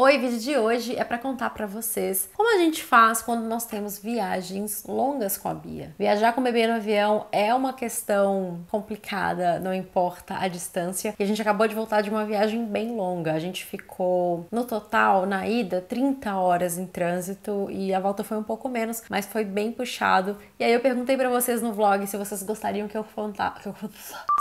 Oi, o vídeo de hoje é para contar para vocês como a gente faz quando nós temos viagens longas com a Bia. Viajar com o bebê no avião é uma questão complicada, não importa a distância. E a gente acabou de voltar de uma viagem bem longa. A gente ficou, no total, na ida, 30 horas em trânsito e a volta foi um pouco menos, mas foi bem puxado. E aí eu perguntei para vocês no vlog se vocês gostariam que eu contasse...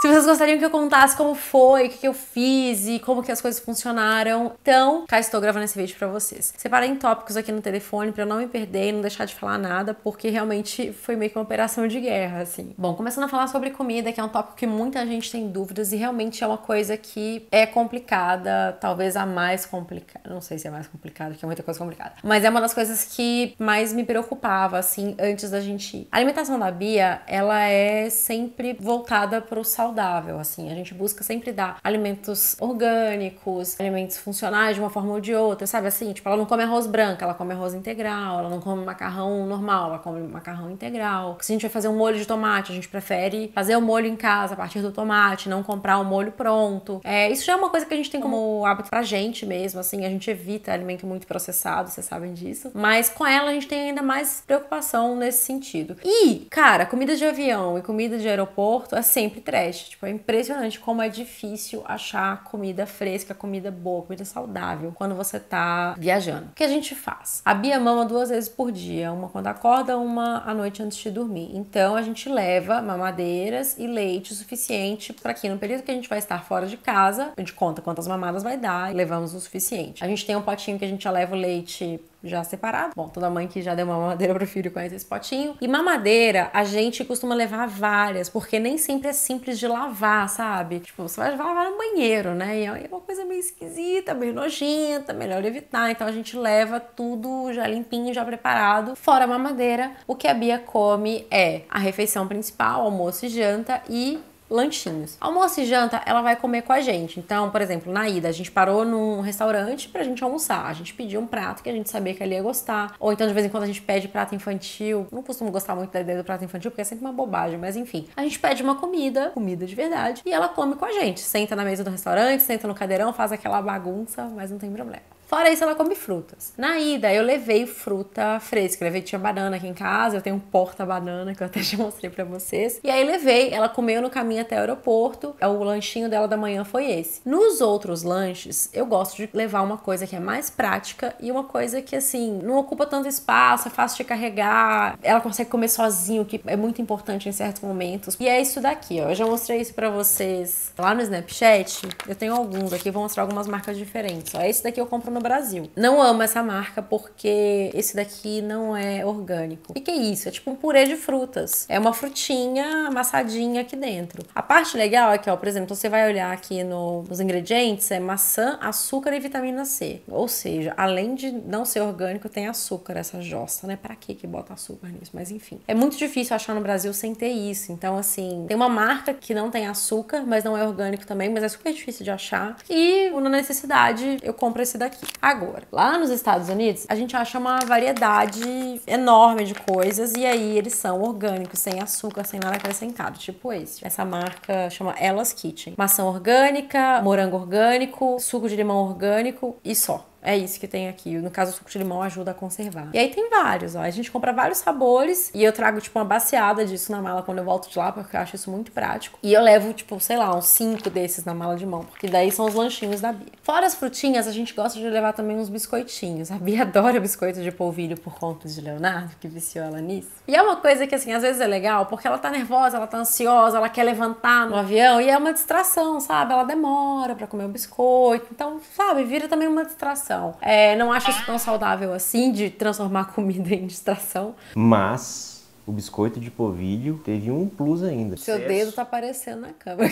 Se vocês gostariam que eu contasse como foi, o que eu fiz e como que as coisas funcionaram. Então, cá estou gravando esse vídeo pra vocês. Separei em tópicos aqui no telefone pra eu não me perder e não deixar de falar nada, porque realmente foi meio que uma operação de guerra, assim. Bom, começando a falar sobre comida, que é um tópico que muita gente tem dúvidas e realmente é uma coisa que é complicada, talvez a mais complicada. Não sei se é mais complicada, porque é muita coisa complicada. Mas é uma das coisas que mais me preocupava, assim, antes da gente ir. A alimentação da Bia, ela é sempre voltada pro saudável, assim. A gente busca sempre dar alimentos orgânicos, alimentos funcionais de uma forma ou de outra, sabe assim? Tipo, ela não come arroz branco, ela come arroz integral, ela não come macarrão normal, ela come macarrão integral. Se a gente vai fazer um molho de tomate, a gente prefere fazer o molho em casa a partir do tomate, não comprar o molho pronto. Isso já é uma coisa que a gente tem como hábito pra gente mesmo, assim, a gente evita alimento muito processado, vocês sabem disso. Mas com ela a gente tem ainda mais preocupação nesse sentido. E, cara, comida de avião e comida de aeroporto é sempre trash. Tipo, é impressionante como é difícil achar comida fresca, comida boa, comida saudável quando você tá viajando. O que a gente faz? A Bia mama 2 vezes por dia, uma quando acorda, uma à noite antes de dormir. Então a gente leva mamadeiras e leite o suficiente para que no período que a gente vai estar fora de casa, a gente conta quantas mamadas vai dar e levamos o suficiente. A gente tem um potinho que a gente já leva o leite já separado. Bom, toda mãe que já deu uma mamadeira pro filho conhece esse potinho. E mamadeira, a gente costuma levar várias, porque nem sempre é simples de lavar, sabe? Tipo, você vai lavar no banheiro, né? E é uma coisa meio esquisita, meio nojenta, melhor evitar. Então a gente leva tudo já limpinho, já preparado. Fora a mamadeira, o que a Bia come é a refeição principal, almoço e janta e lanchinhos. Almoço e janta, ela vai comer com a gente. Então, por exemplo, na ida, a gente parou num restaurante pra gente almoçar. A gente pediu um prato que a gente sabia que ela ia gostar. Ou então, de vez em quando, a gente pede prato infantil. Não costumo gostar muito da ideia do prato infantil, porque é sempre uma bobagem. Mas, enfim. A gente pede uma comida de verdade, e ela come com a gente. Senta na mesa do restaurante, senta no cadeirão, faz aquela bagunça, mas não tem problema. Fora isso, ela come frutas. Na ida, eu levei fruta fresca. Tinha banana aqui em casa, eu tenho um porta-banana que eu até já mostrei pra vocês. E aí levei, ela comeu no caminho até o aeroporto. O lanchinho dela da manhã foi esse. Nos outros lanches, eu gosto de levar uma coisa que é mais prática e uma coisa que, assim, não ocupa tanto espaço, é fácil de carregar. Ela consegue comer sozinho, que é muito importante em certos momentos. E é isso daqui, ó. Eu já mostrei isso pra vocês lá no Snapchat. Eu tenho alguns aqui, vou mostrar algumas marcas diferentes. Ó, esse daqui eu compro no Brasil. Não amo essa marca porque esse daqui não é orgânico. O que é isso? É tipo um purê de frutas. É uma frutinha amassadinha aqui dentro. A parte legal é que, ó, por exemplo, você vai olhar aqui nos ingredientes, é maçã, açúcar e vitamina C. Ou seja, além de não ser orgânico, tem açúcar essa jossa, né? Pra que bota açúcar nisso? Mas enfim. É muito difícil achar no Brasil sem ter isso. Então, assim, tem uma marca que não tem açúcar, mas não é orgânico também, mas é super difícil de achar. E, na necessidade, eu compro esse daqui. Agora, lá nos Estados Unidos, a gente acha uma variedade enorme de coisas e aí eles são orgânicos, sem açúcar, sem nada acrescentado, tipo esse. Essa marca chama Ella's Kitchen. Maçã orgânica, morango orgânico, suco de limão orgânico e só. É isso que tem aqui. No caso, o suco de limão ajuda a conservar. E aí tem vários, ó. A gente compra vários sabores e eu trago, tipo, uma baciada disso na mala quando eu volto de lá, porque eu acho isso muito prático. E eu levo, tipo, sei lá, uns 5 desses na mala de mão, porque daí são os lanchinhos da Bia. Fora as frutinhas, a gente gosta de levar também uns biscoitinhos. A Bia adora biscoito de polvilho por conta de Leonardo, que viciou ela nisso. E é uma coisa que, assim, às vezes é legal, porque ela tá nervosa, ela tá ansiosa, ela quer levantar no avião e é uma distração, sabe? Ela demora pra comer o biscoito. Então, sabe, vira também uma distração. Não acho isso tão saudável assim, de transformar a comida em distração. Mas o biscoito de polvilho teve um plus ainda. Seu dedo tá aparecendo na câmera.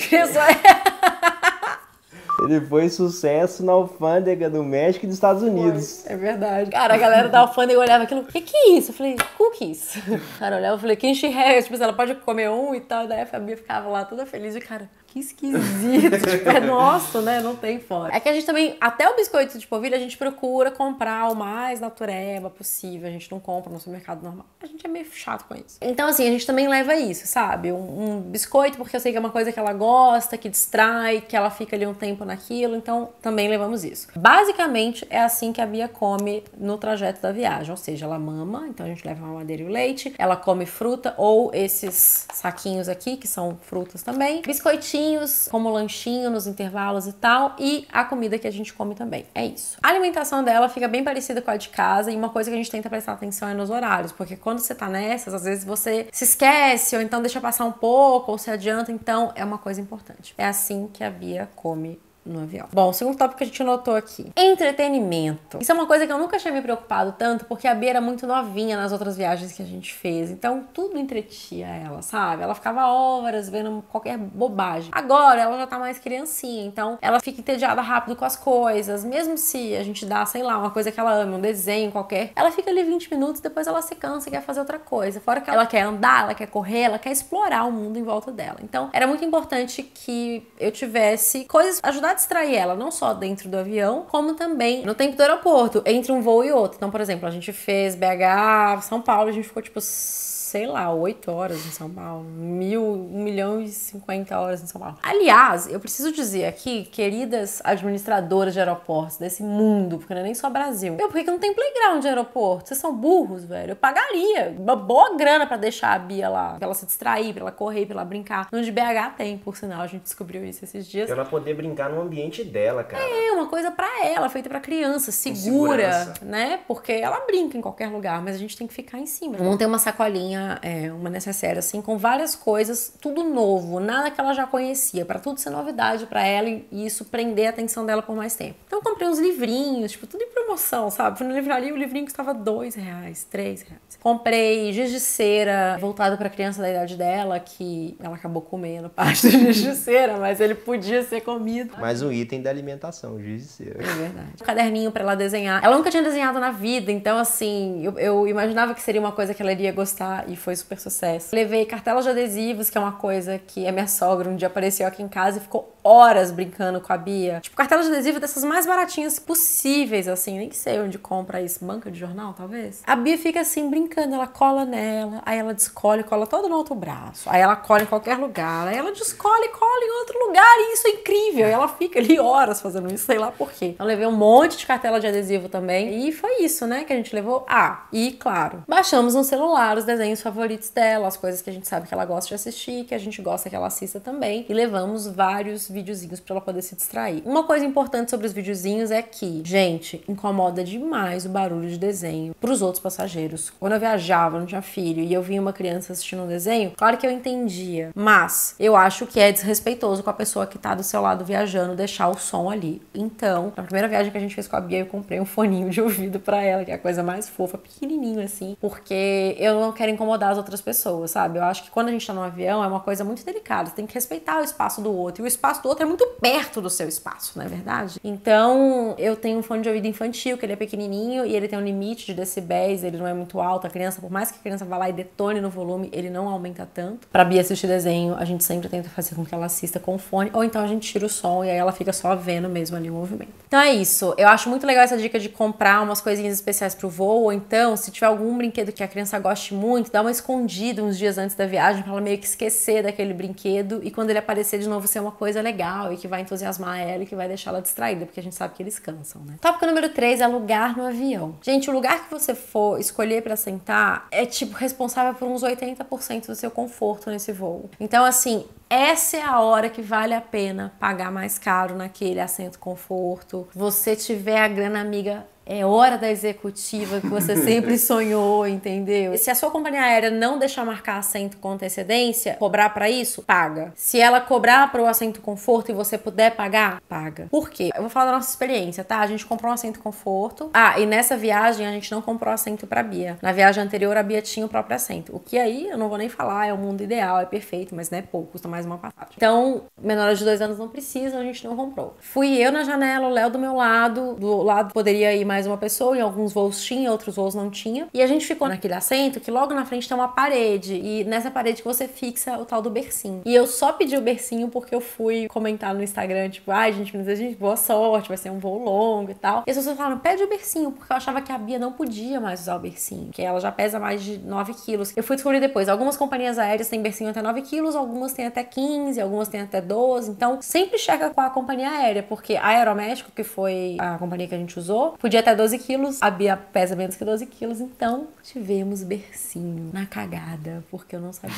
Ele foi sucesso na alfândega do México e dos Estados Unidos. É verdade. Cara, a galera da alfândega olhava aquilo, o que é isso? Eu falei, cookies. O cara olhava, eu falei, quem she has? Tipo, ela pode comer um e tal. Daí a Fabia ficava lá toda feliz e, cara, que esquisito. Tipo, é nosso, né? Não tem fora. É que a gente também, até o biscoito de polvilho, a gente procura comprar o mais natureba possível. A gente não compra no supermercado normal. A gente é meio chato com isso. Então, assim, a gente também leva isso, sabe? Um biscoito, porque eu sei que é uma coisa que ela gosta, que distrai, que ela fica ali um tempo na naquilo, então também levamos isso. Basicamente é assim que a Bia come no trajeto da viagem, ou seja, ela mama, então a gente leva a mamadeira e o leite, ela come fruta ou esses saquinhos aqui, que são frutas também, biscoitinhos como lanchinho nos intervalos e tal, e a comida que a gente come também. É isso. A alimentação dela fica bem parecida com a de casa, e uma coisa que a gente tenta prestar atenção é nos horários, porque quando você tá nessas, às vezes você se esquece, ou então deixa passar um pouco, ou se adianta, então é uma coisa importante. É assim que a Bia come no avião. Bom, o segundo tópico que a gente notou aqui. Entretenimento. Isso é uma coisa que eu nunca tinha me preocupado tanto, porque a Bia era muito novinha nas outras viagens que a gente fez. Então, tudo entretinha ela, sabe? Ela ficava horas vendo qualquer bobagem. Agora, ela já tá mais criancinha, então ela fica entediada rápido com as coisas. Mesmo se a gente dá, sei lá, uma coisa que ela ama, um desenho qualquer, ela fica ali 20 minutos, depois ela se cansa e quer fazer outra coisa. Fora que ela quer andar, ela quer correr, ela quer explorar o mundo em volta dela. Então, era muito importante que eu tivesse coisas, ajudar distrair ela, não só dentro do avião, como também no tempo do aeroporto, entre um voo e outro. Então, por exemplo, a gente fez BH, São Paulo, a gente ficou tipo, sei lá, 8 horas em São Paulo, 1.050 horas em São Paulo. Aliás, eu preciso dizer aqui, queridas administradoras de aeroportos desse mundo, porque não é nem só Brasil, por que não tem playground de aeroporto? Vocês são burros, velho. Eu pagaria uma boa grana pra deixar a Bia lá, pra ela se distrair, pra ela correr, pra ela brincar. No de BH tem, por sinal, a gente descobriu isso esses dias. Pra ela poder brincar no ambiente dela, cara. É, uma coisa pra ela, feita pra criança, segura, né? Porque ela brinca em qualquer lugar, mas a gente tem que ficar em cima. Vamos ter uma sacolinha, uma necessaire assim, com várias coisas, tudo novo, nada que ela já conhecia, pra tudo ser novidade pra ela e isso prender a atenção dela por mais tempo. Então eu comprei uns livrinhos, tipo, tudo em promoção, sabe? Fui na livraria, o livrinho custava R$2, R$3. Comprei giz de cera voltado pra criança da idade dela, que ela acabou comendo parte do giz de cera, mas ele podia ser comido. Mais um item da alimentação, giz de cera. É verdade. Um caderninho pra ela desenhar. Ela nunca tinha desenhado na vida, então assim, eu imaginava que seria uma coisa que ela iria gostar e foi super sucesso. Levei cartelas de adesivos, que é uma coisa que a minha sogra um dia apareceu aqui em casa e ficou horas brincando com a Bia. Tipo, cartelas de adesivo dessas mais baratinhas possíveis, assim, nem sei onde compra isso, banca de jornal, talvez. A Bia fica assim, brincando, ela cola nela, aí ela descola e cola todo no outro braço, aí ela cola em qualquer lugar, aí ela descola e cola em outro lugar, e isso é incrível, e ela fica ali horas fazendo isso, sei lá por quê. Então, levei um monte de cartela de adesivo também, e foi isso, né, que a gente levou. E, claro, baixamos no celular os desenhos favoritos dela, as coisas que a gente sabe que ela gosta de assistir, que a gente gosta que ela assista também, e levamos vários videozinhos pra ela poder se distrair. Uma coisa importante sobre os videozinhos é que, gente, incomoda demais o barulho de desenho pros outros passageiros. Quando eu viajava, não tinha filho, e eu via uma criança assistindo um desenho, claro que eu entendia, mas eu acho que é desrespeitoso com a pessoa que tá do seu lado viajando deixar o som ali. Então, na primeira viagem que a gente fez com a Bia, eu comprei um foninho de ouvido pra ela, que é a coisa mais fofa, pequenininho assim, porque eu não quero incomodar as outras pessoas, sabe? Eu acho que quando a gente tá no avião é uma coisa muito delicada, você tem que respeitar o espaço do outro, e o espaço do outro é muito perto do seu espaço, não é verdade? Então, eu tenho um fone de ouvido infantil, que ele é pequenininho, e ele tem um limite de decibéis, ele não é muito alto, a criança, por mais que a criança vá lá e detone no volume, ele não aumenta tanto. Pra Bia assistir desenho, a gente sempre tenta fazer com que ela assista com fone, ou então a gente tira o som e aí ela fica só vendo mesmo ali o movimento. Então é isso, eu acho muito legal essa dica de comprar umas coisinhas especiais pro voo, ou então, se tiver algum brinquedo que a criança goste muito, dá uma escondida uns dias antes da viagem pra ela meio que esquecer daquele brinquedo e quando ele aparecer de novo ser uma coisa legal e que vai entusiasmar ela e que vai deixar ela distraída, porque a gente sabe que eles cansam, né? Tópico número 3 é lugar no avião. Gente, o lugar que você for escolher pra sentar é, tipo, responsável por uns 80% do seu conforto nesse voo. Então, assim, essa é a hora que vale a pena pagar mais caro naquele assento conforto. Você tiver a grana, amiga, é hora da executiva que você sempre sonhou, entendeu? E se a sua companhia aérea não deixar marcar assento com antecedência, cobrar pra isso, paga. Se ela cobrar pro assento conforto e você puder pagar, paga. Por quê? Eu vou falar da nossa experiência, tá? A gente comprou um assento conforto. E nessa viagem a gente não comprou assento pra Bia. Na viagem anterior a Bia tinha o próprio assento. O que aí, eu não vou nem falar, é o mundo ideal, é perfeito, mas não é pouco, custa mais uma passagem. Então, menores de 2 anos não precisam, a gente não comprou. Fui eu na janela, o Léo do meu lado, do lado poderia ir mais mais uma pessoa, em alguns voos tinha, outros voos não tinha. E a gente ficou naquele assento que logo na frente tem uma parede, e nessa parede que você fixa o tal do bercinho. E eu só pedi o bercinho porque eu fui comentar no Instagram, tipo, ai, gente, me deseja boa sorte, vai ser um voo longo e tal. E as pessoas falaram, pede o bercinho, porque eu achava que a Bia não podia mais usar o bercinho, que ela já pesa mais de 9 quilos. Eu fui descobrir depois, algumas companhias aéreas têm bercinho até 9 quilos, algumas têm até 15, algumas têm até 12, então sempre checa com a companhia aérea, porque a Aeroméxico, que foi a companhia que a gente usou, podia até 12 quilos, a Bia pesa menos que 12 quilos, então tivemos bercinho na cagada, porque eu não sabia.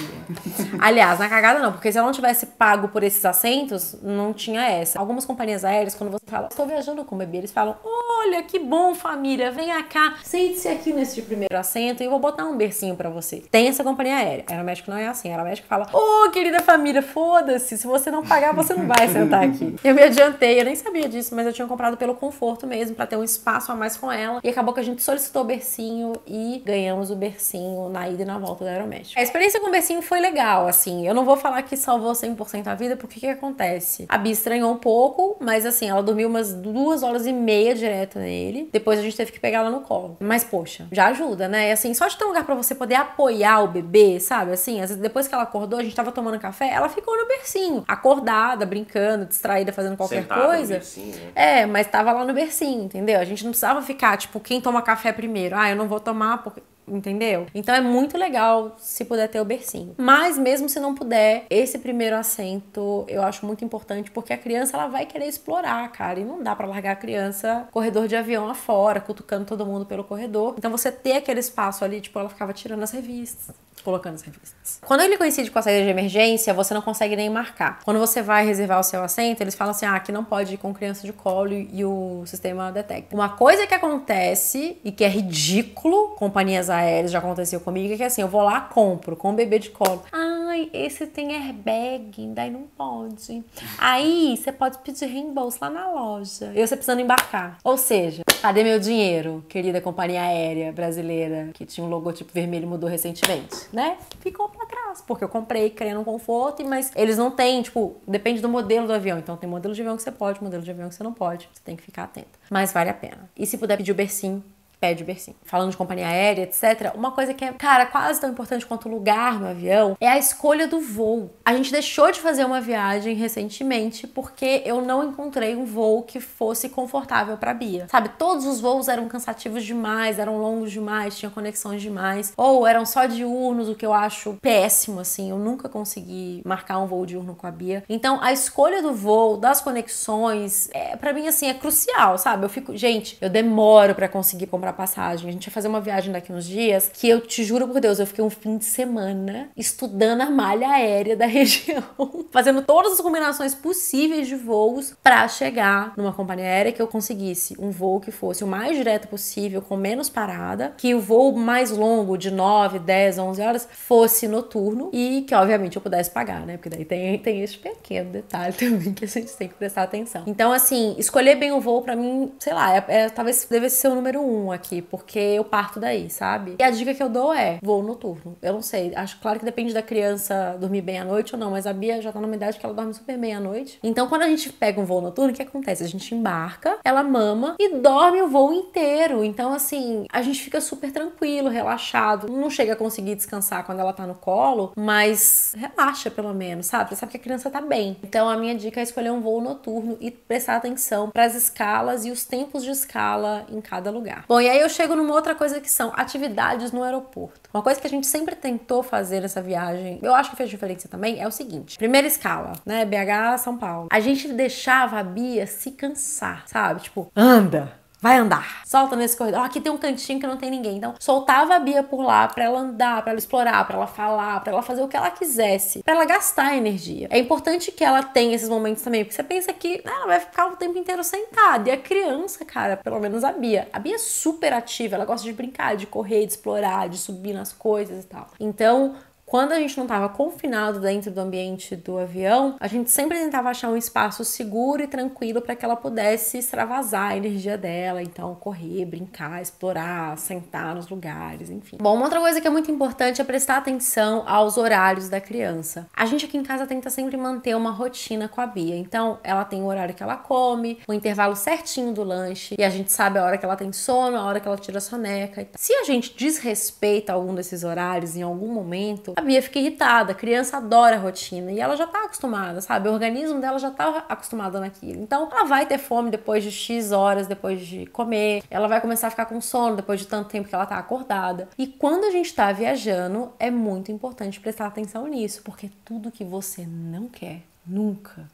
Aliás, na cagada não, porque se eu não tivesse pago por esses assentos, não tinha essa. Algumas companhias aéreas, quando você fala, estou viajando com o bebê, eles falam, olha, que bom, família, venha cá, sente-se aqui nesse primeiro assento e eu vou botar um bercinho pra você. Tem essa companhia aérea. A Aeroméxico não é assim. A Aeroméxico fala, querida família, foda-se, se você não pagar, você não vai sentar aqui. Eu me adiantei, eu nem sabia disso, mas eu tinha comprado pelo conforto mesmo, pra ter um espaço a mais com ela. E acabou que a gente solicitou o bercinho e ganhamos o bercinho na ida e na volta da Aeroméxico. A experiência com o bercinho foi legal, assim. Eu não vou falar que salvou 100% a vida, porque o que acontece? A Bia estranhou um pouco, mas assim, ela dormiu umas 2 horas e meia direto nele. Depois a gente teve que pegar ela no colo. Mas, poxa, já ajuda, né? E assim, só de ter um lugar pra você poder apoiar o bebê, sabe? Assim, às vezes, depois que ela acordou, a gente tava tomando café, ela ficou no bercinho, acordada, brincando, distraída, fazendo qualquer Sentada coisa. no bercinho, né? Mas tava lá no bercinho, entendeu? A gente não precisava ficar, tipo, quem toma café primeiro? Eu não vou tomar porque... Entendeu? Então é muito legal se puder ter o bercinho. Mas mesmo se não puder, esse primeiro assento eu acho muito importante, porque a criança ela vai querer explorar, cara. E não dá pra largar a criança corredor de avião afora, cutucando todo mundo pelo corredor. Então você ter aquele espaço ali, tipo, ela ficava tirando as revistas, colocando as revistas. Quando ele coincide com a saída de emergência, você não consegue nem marcar. Quando você vai reservar o seu assento, eles falam assim, aqui não pode ir com criança de colo e o sistema detecta. Uma coisa que acontece e que é ridículo, companhias aéreas, já aconteceu comigo, é que assim, eu vou lá, compro com o bebê de colo. Ai, esse tem airbag, daí não pode. Aí, você pode pedir reembolso lá na loja. E você precisando embarcar. Ou seja, cadê meu dinheiro, querida companhia aérea brasileira, que tinha um logotipo vermelho e mudou recentemente, né? Ficou pra trás, porque eu comprei querendo um conforto, mas eles não têm, tipo, depende do modelo do avião. Então tem modelo de avião que você pode, modelo de avião que você não pode. Você tem que ficar atenta. Mas vale a pena. E se puder pedir o bercinho, pede o bercinho. Falando de companhia aérea, etc. Uma coisa que é, cara, quase tão importante quanto o lugar no avião é a escolha do voo. A gente deixou de fazer uma viagem recentemente porque eu não encontrei um voo que fosse confortável pra Bia. Sabe, todos os voos eram cansativos demais, eram longos demais, tinha conexões demais, ou eram só diurnos, o que eu acho péssimo, assim. Eu nunca consegui marcar um voo diurno com a Bia. Então, a escolha do voo, das conexões, pra mim, assim, é crucial, sabe? Gente, eu demoro pra conseguir comprar passagem. A gente vai fazer uma viagem daqui uns dias que eu te juro por Deus, eu fiquei um fim de semana estudando a malha aérea da região, fazendo todas as combinações possíveis de voos pra chegar numa companhia aérea que eu conseguisse um voo que fosse o mais direto possível, com menos parada, que o voo mais longo, de 9, 10, 11 horas, fosse noturno e que, obviamente, eu pudesse pagar, né? Porque daí tem esse pequeno detalhe também que a gente tem que prestar atenção. Então, assim, escolher bem o voo pra mim, sei lá, talvez devesse ser o número 1 aqui, porque eu parto daí, sabe? E a dica que eu dou é voo noturno. Eu não sei, acho claro que depende da criança dormir bem à noite ou não, mas a Bia já tá numa idade que ela dorme super bem à noite. Então, quando a gente pega um voo noturno, o que acontece? A gente embarca, ela mama e dorme o voo inteiro. Então, assim, a gente fica super tranquilo, relaxado. Não chega a conseguir descansar quando ela tá no colo, mas relaxa pelo menos, sabe? Você sabe que a criança tá bem. Então, a minha dica é escolher um voo noturno e prestar atenção pras escalas e os tempos de escala em cada lugar. Bom, e aí eu chego numa outra coisa que são atividades no aeroporto. Uma coisa que a gente sempre tentou fazer nessa viagem, eu acho que fez diferença também, é o seguinte. Primeira escala, né? BH, São Paulo. A gente deixava a Bia se cansar, sabe? Tipo, anda! Vai andar. Solta nesse corredor. Aqui tem um cantinho que não tem ninguém. Então, soltava a Bia por lá pra ela andar, pra ela explorar, pra ela falar, pra ela fazer o que ela quisesse, pra ela gastar energia. É importante que ela tenha esses momentos também, porque você pensa que ela vai ficar o tempo inteiro sentada. E a criança, cara, pelo menos a Bia é super ativa. Ela gosta de brincar, de correr, de explorar, de subir nas coisas e tal. Então, Quando a gente não estava confinado dentro do ambiente do avião, a gente sempre tentava achar um espaço seguro e tranquilo para que ela pudesse extravasar a energia dela, então correr, brincar, explorar, sentar nos lugares, enfim. Bom, uma outra coisa que é muito importante é prestar atenção aos horários da criança. A gente aqui em casa tenta sempre manter uma rotina com a Bia, então ela tem o horário que ela come, o intervalo certinho do lanche, e a gente sabe a hora que ela tem sono, a hora que ela tira a soneca e tal. Se a gente desrespeita algum desses horários em algum momento, a Bia fica irritada. A criança adora a rotina e ela já tá acostumada, sabe? O organismo dela já tá acostumado naquilo. Então, ela vai ter fome depois de X horas, depois de comer. Ela vai começar a ficar com sono depois de tanto tempo que ela tá acordada. E quando a gente tá viajando, é muito importante prestar atenção nisso, porque tudo que você não quer,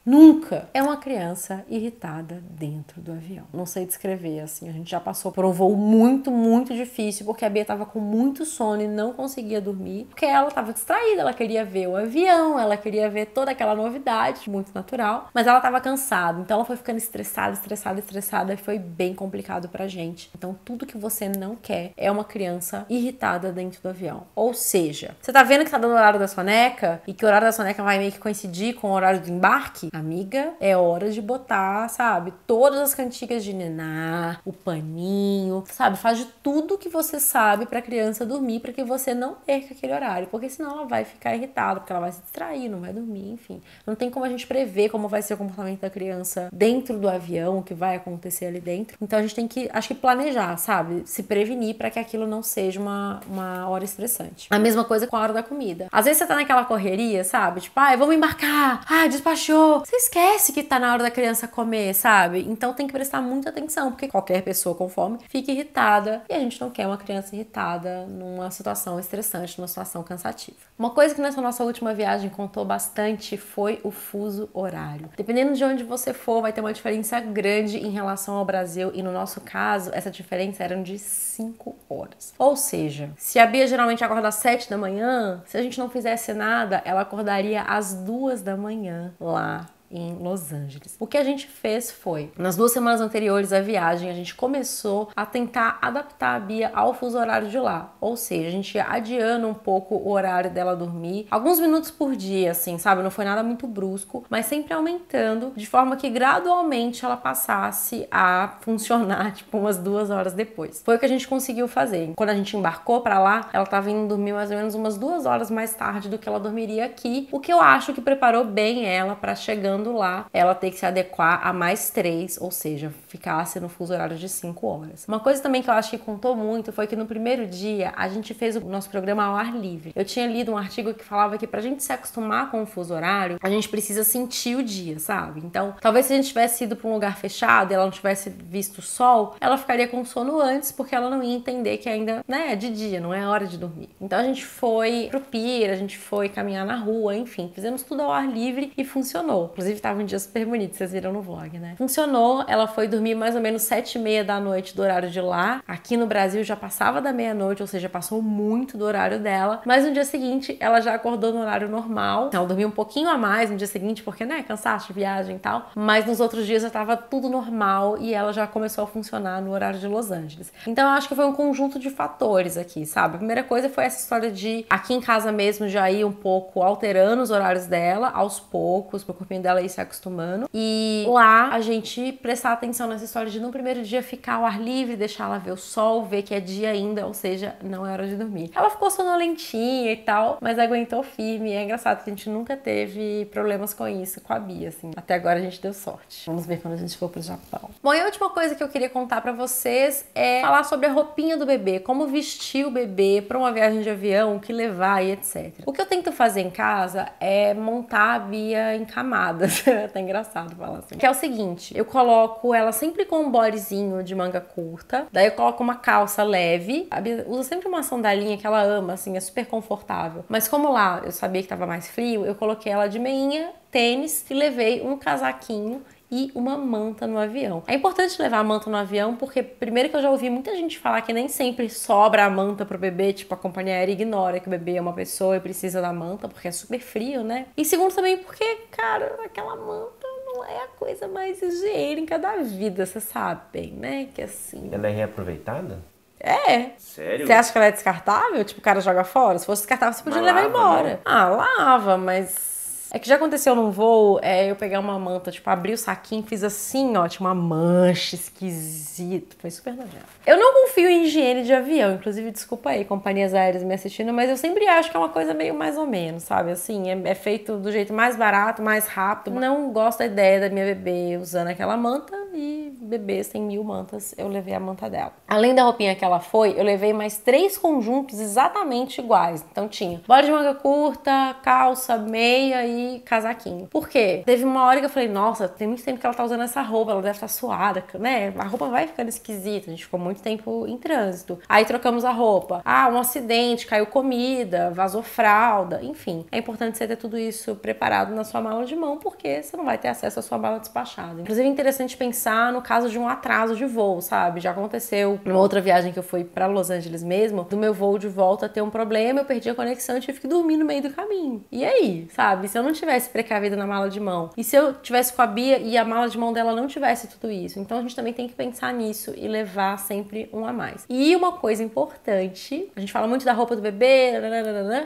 nunca é uma criança irritada dentro do avião. Não sei descrever, assim, a gente já passou por um voo muito difícil, porque a Bia tava com muito sono e não conseguia dormir, porque ela tava distraída, ela queria ver o avião, ela queria ver toda aquela novidade, muito natural, mas ela tava cansada, então ela foi ficando estressada e foi bem complicado pra gente. Então tudo que você não quer é uma criança irritada dentro do avião. Ou seja, você tá vendo que tá dando o horário da soneca e que o horário da soneca vai meio que coincidir com o horário do embarque, amiga, é hora de botar, sabe, todas as cantigas de ninar, o paninho, sabe, faz de tudo que você sabe pra criança dormir, pra que você não perca aquele horário, porque senão ela vai ficar irritada, porque ela vai se distrair, não vai dormir, enfim. Não tem como a gente prever como vai ser o comportamento da criança dentro do avião, o que vai acontecer ali dentro. Então a gente tem que, acho que planejar, sabe, se prevenir pra que aquilo não seja uma hora estressante. A mesma coisa com a hora da comida. Às vezes você tá naquela correria, sabe, tipo, vamos embarcar, despachou. Você esquece que tá na hora da criança comer, sabe? Então tem que prestar muita atenção, porque qualquer pessoa com fome fica irritada e a gente não quer uma criança irritada numa situação estressante, numa situação cansativa. Uma coisa que nessa nossa última viagem contou bastante foi o fuso horário. Dependendo de onde você for, vai ter uma diferença grande em relação ao Brasil e no nosso caso, essa diferença era de 5 horas. Ou seja, se a Bia geralmente acorda às 7 da manhã, se a gente não fizesse nada, ela acordaria às 2 da manhã lá em Los Angeles. O que a gente fez foi, nas 2 semanas anteriores à viagem, a gente começou a tentar adaptar a Bia ao fuso horário de lá. Ou seja, a gente ia adiando um pouco o horário dela dormir, alguns minutos por dia, assim, sabe? Não foi nada muito brusco, mas sempre aumentando, de forma que gradualmente ela passasse a funcionar, tipo, umas 2 horas depois. Foi o que a gente conseguiu fazer. Quando a gente embarcou pra lá, ela tava indo dormir mais ou menos umas 2 horas mais tarde do que ela dormiria aqui, o que eu acho que preparou bem ela pra chegando lá, ela ter que se adequar a mais 3, ou seja, ficasse no fuso horário de 5 horas. Uma coisa também que eu acho que contou muito foi que no primeiro dia a gente fez o nosso programa ao ar livre. Eu tinha lido um artigo que falava que pra gente se acostumar com o fuso horário, a gente precisa sentir o dia, sabe? Então, talvez se a gente tivesse ido pra um lugar fechado e ela não tivesse visto o sol, ela ficaria com sono antes, porque ela não ia entender que ainda, né, é de dia, não é hora de dormir. Então a gente foi pro pier, a gente foi caminhar na rua, enfim, fizemos tudo ao ar livre e funcionou. Inclusive tava um dia super bonito, vocês viram no vlog, né? Funcionou, ela foi dormir mais ou menos 7h30 da noite do horário de lá. Aqui no Brasil já passava da meia-noite, ou seja, passou muito do horário dela. Mas no dia seguinte, ela já acordou no horário normal. Ela dormiu um pouquinho a mais no dia seguinte, porque, né, cansaço de viagem e tal. Mas nos outros dias já tava tudo normal e ela já começou a funcionar no horário de Los Angeles. Então eu acho que foi um conjunto de fatores aqui, sabe? A primeira coisa foi essa história de, aqui em casa mesmo, já ir um pouco alterando os horários dela, aos poucos, pro corpinho dela ir se acostumando. E lá a gente prestar atenção nessa história de no primeiro dia ficar ao ar livre, deixar ela ver o sol, ver que é dia ainda, ou seja, não é hora de dormir. Ela ficou sonolentinha e tal, mas aguentou firme. E é engraçado que a gente nunca teve problemas com isso, com a Bia, assim. Até agora a gente deu sorte. Vamos ver quando a gente for pro Japão. Bom, e a última coisa que eu queria contar pra vocês é falar sobre a roupinha do bebê, como vestir o bebê pra uma viagem de avião, o que levar e etc. O que eu tento fazer em casa é montar a Bia em camadas. Tá engraçado falar assim. Que é o seguinte, eu coloco ela sempre com um bodyzinho de manga curta, daí eu coloco uma calça leve, a Bia usa sempre uma sandalinha que ela ama, assim, é super confortável. Mas como lá eu sabia que tava mais frio, eu coloquei ela de meinha, tênis e levei um casaquinho e uma manta no avião. É importante levar a manta no avião porque, primeiro, que eu já ouvi muita gente falar que nem sempre sobra a manta pro bebê, tipo, a companhia aérea ignora que o bebê é uma pessoa e precisa da manta porque é super frio, né? E segundo também porque, cara, aquela manta não é a coisa mais higiênica da vida, vocês sabem, né? Que assim... Ela é reaproveitada? É. Sério? Você acha que ela é descartável? Tipo, o cara joga fora? Se fosse descartável, você podia levar embora. Ah, lava, mas... É que já aconteceu num voo, eu pegar uma manta, tipo, abri o saquinho, fiz assim, ó, tinha uma mancha esquisita. Foi super nojento. Eu não confio em higiene de avião, inclusive, desculpa aí, companhias aéreas me assistindo, mas eu sempre acho que é uma coisa meio mais ou menos, sabe? Assim, é feito do jeito mais barato, mais rápido. Não gosto da ideia da minha bebê usando aquela manta e bebês tem 1000 mantas, eu levei a manta dela. Além da roupinha que ela foi, eu levei mais 3 conjuntos exatamente iguais. Então tinha bola de manga curta, calça, meia e casaquinho. Por quê? Teve uma hora que eu falei, nossa, tem muito tempo que ela tá usando essa roupa, ela deve estar suada, né? A roupa vai ficando esquisita, a gente ficou muito tempo em trânsito. Aí trocamos a roupa. Ah, um acidente, caiu comida, vazou fralda, enfim. É importante você ter tudo isso preparado na sua mala de mão, porque você não vai ter acesso à sua mala despachada. Inclusive é interessante pensar no caso de um atraso de voo, sabe? Já aconteceu numa outra viagem que eu fui pra Los Angeles mesmo, do meu voo de volta ter um problema, eu perdi a conexão e tive que dormir no meio do caminho. E aí, sabe? Se eu não tivesse precavido na mala de mão, e se eu tivesse com a Bia e a mala de mão dela não tivesse tudo isso, então a gente também tem que pensar nisso e levar sempre um a mais. E uma coisa importante, a gente fala muito da roupa do bebê,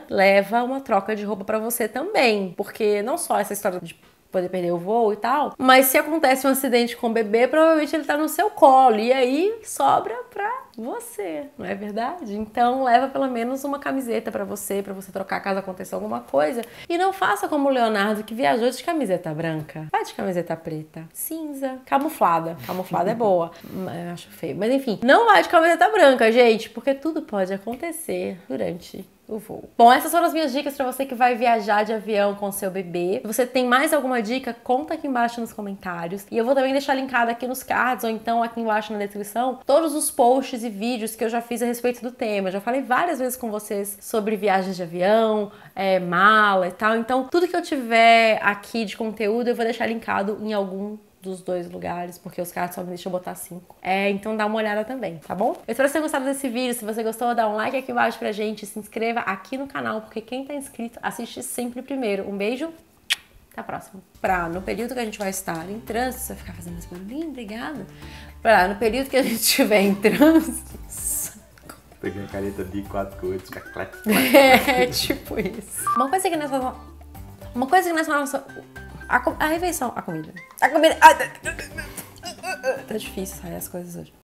leva uma troca de roupa pra você também, porque não só essa história de poder perder o voo e tal, mas se acontece um acidente com o bebê, provavelmente ele tá no seu colo, e aí sobra pra você, não é verdade? Então leva pelo menos uma camiseta pra você trocar caso aconteça alguma coisa, e não faça como o Leonardo, que viajou de camiseta branca. Vai de camiseta preta, cinza, camuflada é boa, eu acho feio, mas enfim, não vai de camiseta branca, gente, porque tudo pode acontecer durante o voo. Bom, essas foram as minhas dicas para você que vai viajar de avião com seu bebê. Se você tem mais alguma dica, conta aqui embaixo nos comentários. E eu vou também deixar linkado aqui nos cards ou então aqui embaixo na descrição todos os posts e vídeos que eu já fiz a respeito do tema. Eu já falei várias vezes com vocês sobre viagens de avião, mala e tal. Então, tudo que eu tiver aqui de conteúdo, eu vou deixar linkado em algum dos 2 lugares, porque os cards só me deixam botar 5. Então dá uma olhada também, tá bom? Eu espero que você tenha gostado desse vídeo. Se você gostou, dá um like aqui embaixo pra gente, se inscreva aqui no canal, porque quem tá inscrito assiste sempre primeiro. Um beijo, até a próxima. No período que a gente vai estar em trânsito, você vai ficar fazendo esse barulhinho, obrigada. No período que a gente estiver em trânsito... Peguei a caneta de 4 cores, tipo isso. Uma coisa que nessa nossa... A refeição, a comida. Tá difícil sair as coisas hoje.